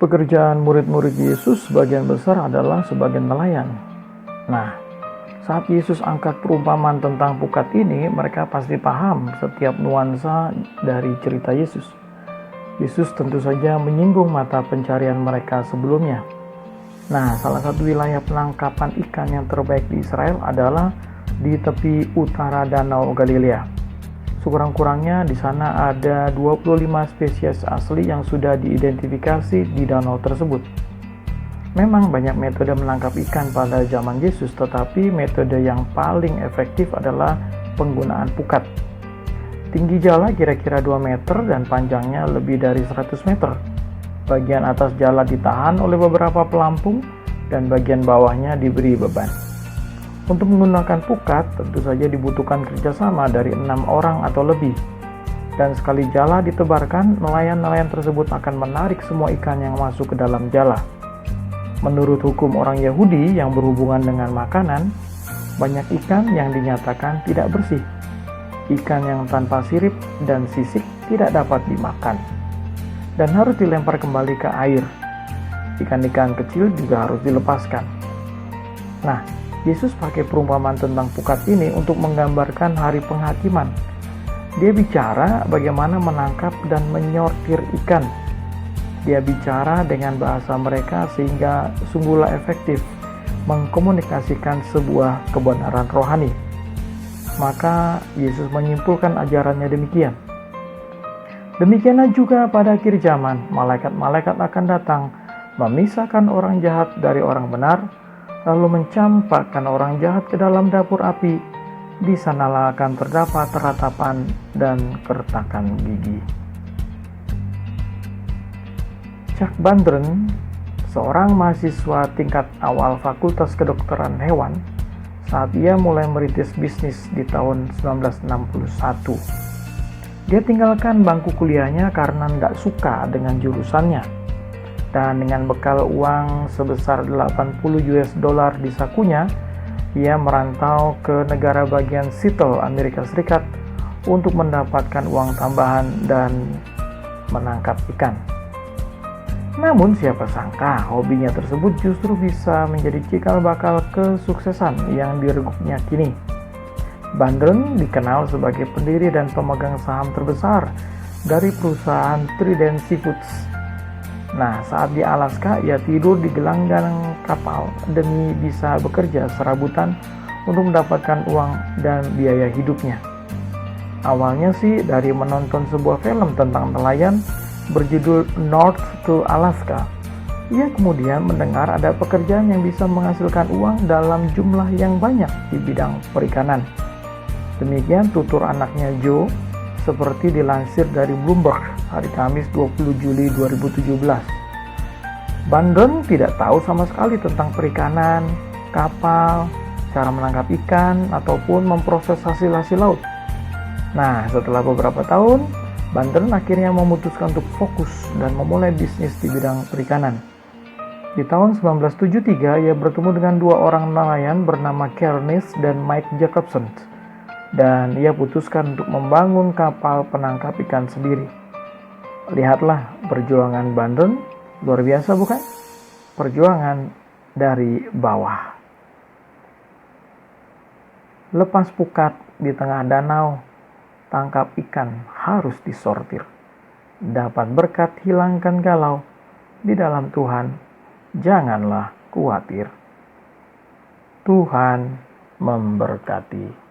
Pekerjaan murid-murid Yesus sebagian besar adalah sebagai nelayan. Nah, saat Yesus angkat perumpamaan tentang pukat ini, mereka pasti paham setiap nuansa dari cerita Yesus. Yesus tentu saja menyinggung mata pencarian mereka sebelumnya. Nah, salah satu wilayah penangkapan ikan yang terbaik di Israel adalah di tepi utara Danau Galilea. Sekurang-kurangnya di sana ada 25 spesies asli yang sudah diidentifikasi di danau tersebut. Memang banyak metode menangkap ikan pada zaman Yesus, tetapi metode yang paling efektif adalah penggunaan pukat. Tinggi jala kira-kira 2 meter dan panjangnya lebih dari 100 meter. Bagian atas jala ditahan oleh beberapa pelampung dan bagian bawahnya diberi beban. Untuk menggunakan pukat, tentu saja dibutuhkan kerjasama dari 6 orang atau lebih. Dan sekali jala ditebarkan, nelayan-nelayan tersebut akan menarik semua ikan yang masuk ke dalam jala. Menurut hukum orang Yahudi yang berhubungan dengan makanan, banyak ikan yang dinyatakan tidak bersih. Ikan yang tanpa sirip dan sisik tidak dapat dimakan dan harus dilempar kembali ke air. Ikan-ikan kecil juga harus dilepaskan. Nah, Yesus pakai perumpamaan tentang pukat ini untuk menggambarkan hari penghakiman. Dia bicara bagaimana menangkap dan menyortir ikan. Dia bicara dengan bahasa mereka sehingga sungguhlah efektif mengkomunikasikan sebuah kebenaran rohani. Maka Yesus menyimpulkan ajarannya demikian. Demikianlah juga pada akhir zaman, malaikat-malaikat akan datang, memisahkan orang jahat dari orang benar, lalu mencampakkan orang jahat ke dalam dapur api. Di sanalah akan terdapat ratapan dan kertakan gigi. Chuck Bandren, seorang mahasiswa tingkat awal Fakultas Kedokteran Hewan, saat ia mulai merintis bisnis di tahun 1961. Dia tinggalkan bangku kuliahnya karena tidak suka dengan jurusannya. Dan dengan bekal uang sebesar 80 US dollar di sakunya, ia merantau ke negara bagian Seattle, Amerika Serikat untuk mendapatkan uang tambahan dan menangkap ikan. Namun siapa sangka hobinya tersebut justru bisa menjadi cikal bakal kesuksesan yang direguknya kini. Bandren dikenal sebagai pendiri dan pemegang saham terbesar dari perusahaan Trident Seafoods. Nah, saat di Alaska, ia tidur di gelanggang kapal demi bisa bekerja serabutan untuk mendapatkan uang dan biaya hidupnya. Awalnya sih dari menonton sebuah film tentang nelayan berjudul North to Alaska. Ia kemudian mendengar ada pekerjaan yang bisa menghasilkan uang dalam jumlah yang banyak di bidang perikanan. Demikian tutur anaknya Joe, seperti dilansir dari Bloomberg hari Kamis 20 Juli 2017. Bandren tidak tahu sama sekali tentang perikanan, kapal, cara menangkap ikan, ataupun memproses hasil-hasil laut. Nah, setelah beberapa tahun, Bandren akhirnya memutuskan untuk fokus dan memulai bisnis di bidang perikanan. Di tahun 1973, ia bertemu dengan 2 orang nelayan bernama Kernis dan Mike Jacobson. Dan ia putuskan untuk membangun kapal penangkap ikan sendiri. Lihatlah perjuangan Bandren, luar biasa bukan? Perjuangan dari bawah. Lepas pukat di tengah danau, tangkap ikan harus disortir. Dapat berkat hilangkan galau, di dalam Tuhan janganlah khawatir. Tuhan memberkati.